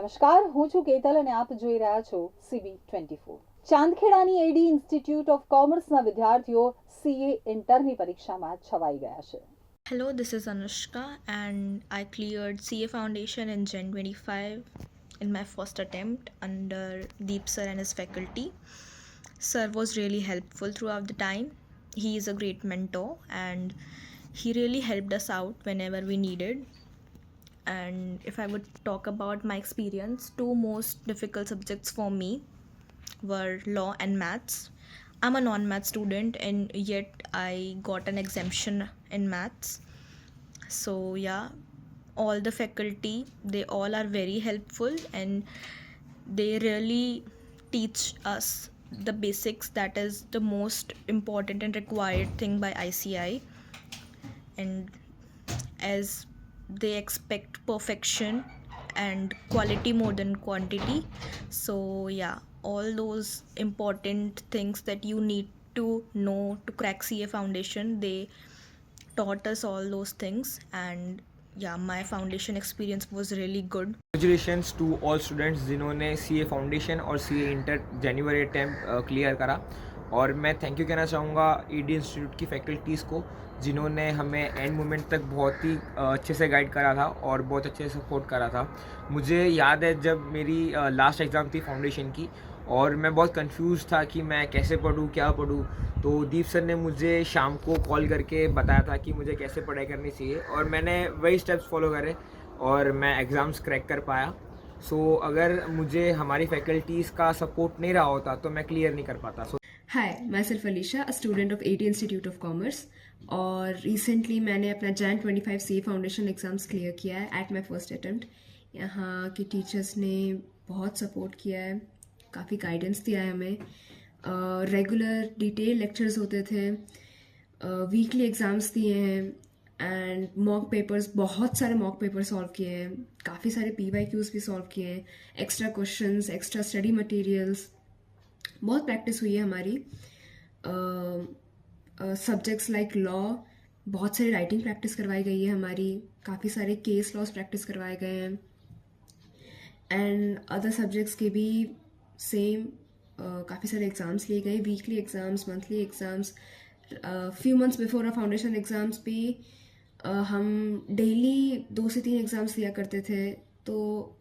નમસ્કાર, હું છું કેતલ અને આપ જોઈ રહ્યા છો CB24. ચાંદખેડાની એડી ઇન્સ્ટિટ્યૂટ ઓફ કોમર્સના વિદ્યાર્થીઓ CA ઇન્ટરની પરીક્ષામાં છવાઈ ગયા છે. Hello, this is Anushka and I cleared CA Foundation in Jan 25 in my first attempt under Deep Sir and his faculty. Sir was really helpful throughout the time. He is a great mentor and he really helped us out whenever we needed. And if I would talk about my experience, two most difficult subjects for me were law and maths. I'm a non-math student and yet I got an exemption in maths. So yeah, all the faculty, they all are very helpful and they really teach us the basics, that is the most important and required thing by ICI. And as they expect perfection and quality more than quantity, so yeah, all those important things that you need to know to crack CA Foundation, they taught us all those things. And yeah, my foundation experience was really good. Congratulations to all students जिन्होंने CA foundation और CA inter जनवरी attempt clear करा. और मैं thank you कहना चाहूँगा ED institute की faculties को जिन्होंने हमें एंड मोमेंट तक बहुत ही अच्छे से गाइड करा था और बहुत अच्छे से सपोर्ट करा था. मुझे याद है जब मेरी लास्ट एग्ज़ाम थी फाउंडेशन की और मैं बहुत कंफ्यूज था कि मैं कैसे पढूँ, क्या पढूँ, तो दीप सर ने मुझे शाम को कॉल करके बताया था कि मुझे कैसे पढ़ाई करनी चाहिए और मैंने वही स्टेप्स फॉलो करे और मैं एग्ज़ाम्स क्रैक कर पाया. सो अगर मुझे हमारी फैकल्टीज़ का सपोर्ट नहीं रहा होता तो मैं क्लियर नहीं कर पाता. Hi, myself Alicia, a student of AT Institute of Commerce. और रिसेंटली मैंने अपना Jan 25 CA foundation exams clear किया है एट माई फर्स्ट अटैम्प्ट. यहाँ के टीचर्स ने बहुत सपोर्ट किया है, काफ़ी गाइडेंस दिया है हमें. रेगुलर डिटेल लेक्चर्स होते थे, वीकली एग्ज़ाम्स दिए हैं एंड मॉक पेपर्स, बहुत सारे मॉक पेपर सॉल्व किए हैं, काफ़ी सारे PYQs भी सॉल्व किए हैं, extra questions, extra study materials, बहुत प्रैक्टिस हुई है हमारी. सब्जेक्ट्स लाइक लॉ, बहुत सारी राइटिंग प्रैक्टिस करवाई गई है हमारी, काफ़ी सारे केस लॉस प्रैक्टिस करवाए गए हैं एंड अदर सब्जेक्ट्स के भी सेम काफ़ी सारे एग्ज़ाम्स लिए गए, weekly exams, monthly exams. Few months before a foundation exams भी हम डेली 2 से 3 एग्ज़ाम्स दिया करते थे, तो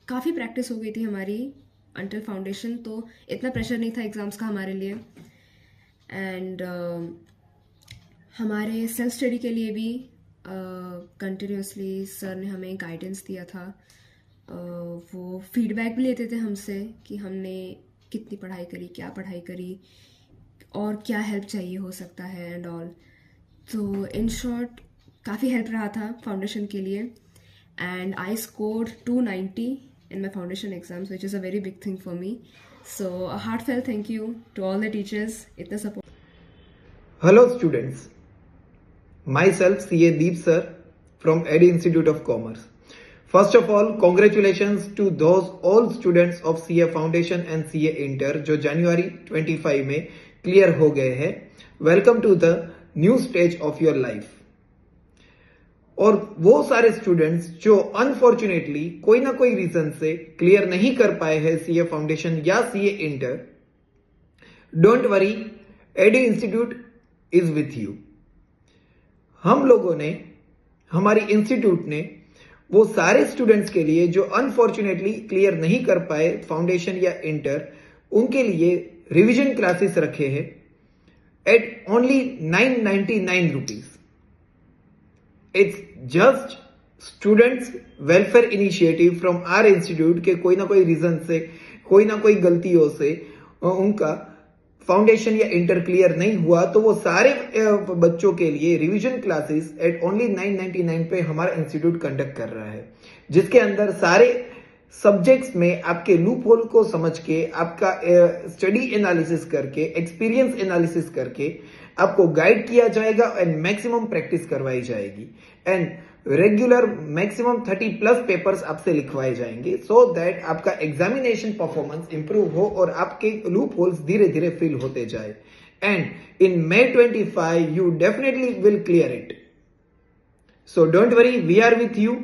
काफ़ी प्रैक्टिस हो गई थी हमारी अंटिल फाउंडेशन. तो इतना प्रेशर नहीं था एग्ज़ाम्स का हमारे लिए. एंड हमारे सेल्फ स्टडी के लिए भी कंटिन्यूसली सर ने हमें गाइडेंस दिया था. वो फीडबैक भी लेते थे हमसे कि हमने कितनी पढ़ाई करी, क्या पढ़ाई करी और क्या हेल्प चाहिए हो सकता है एंड ऑल. तो इन शॉर्ट काफ़ी हेल्प रहा था फाउंडेशन के लिए. And I scored 290 in my foundation exams, which is a very big thing for me. So a heartfelt thank you to all the teachers. Itna support. Hello students, myself CA Deep Sir from AD Institute of Commerce. First of all, congratulations to those all students of CA Foundation and CA Inter जो January 25 में clear हो गए हैं. Welcome to the new stage of your life. और वो सारे students जो unfortunately कोई ना कोई रीजन से क्लियर नहीं कर पाए हैं CA फाउंडेशन या CA inter, don't worry, AD institute is with you. हम लोगों ने, हमारी इंस्टीट्यूट ने वो सारे स्टूडेंट्स के लिए जो अनफॉर्चुनेटली क्लियर नहीं कर पाए फाउंडेशन या इंटर, उनके लिए रिविजन क्लासेस रखे हैं at only 999 rupees. It's just students welfare initiative from our institute के कोई ना कोई रीजन से, कोई ना कोई गलतियों से उनका फाउंडेशन या इंटर क्लियर नहीं हुआ, तो वो सारे बच्चों के लिए रिवीजन क्लासेस एट ओनली 999 पे हमारा इंस्टीट्यूट कंडक्ट कर रहा है, जिसके अंदर सारे सब्जेक्ट्स में आपके लूप होल को समझ के, आपका स्टडी एनालिसिस करके, एक्सपीरियंस एनालिसिस करके आपको गाइड किया जाएगा एंड मैक्सिमम प्रैक्टिस करवाई जाएगी एंड रेगुलर मैक्सिमम 30+ पेपर्स आपसे लिखवाए जाएंगे सो दैट आपका एग्जामिनेशन परफॉर्मेंस इंप्रूव हो और आपके लूप होल्स धीरे धीरे फिल होते जाए. And in May 25 you definitely will clear it. So don't worry, we are with you.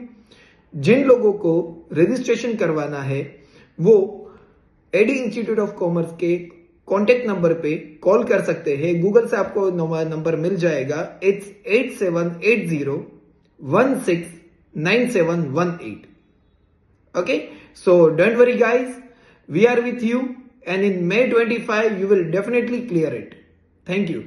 जिन लोगों को रजिस्ट्रेशन करवाना है वो एडी इंस्टीट्यूट ऑफ कॉमर्स के कॉन्टेक्ट नंबर पे कॉल कर सकते हैं। गूगल से आपको नंबर मिल जाएगा। It's 8780169718। Okay, so don't worry guys, we are with you and in May 25 you will definitely clear it. Thank you.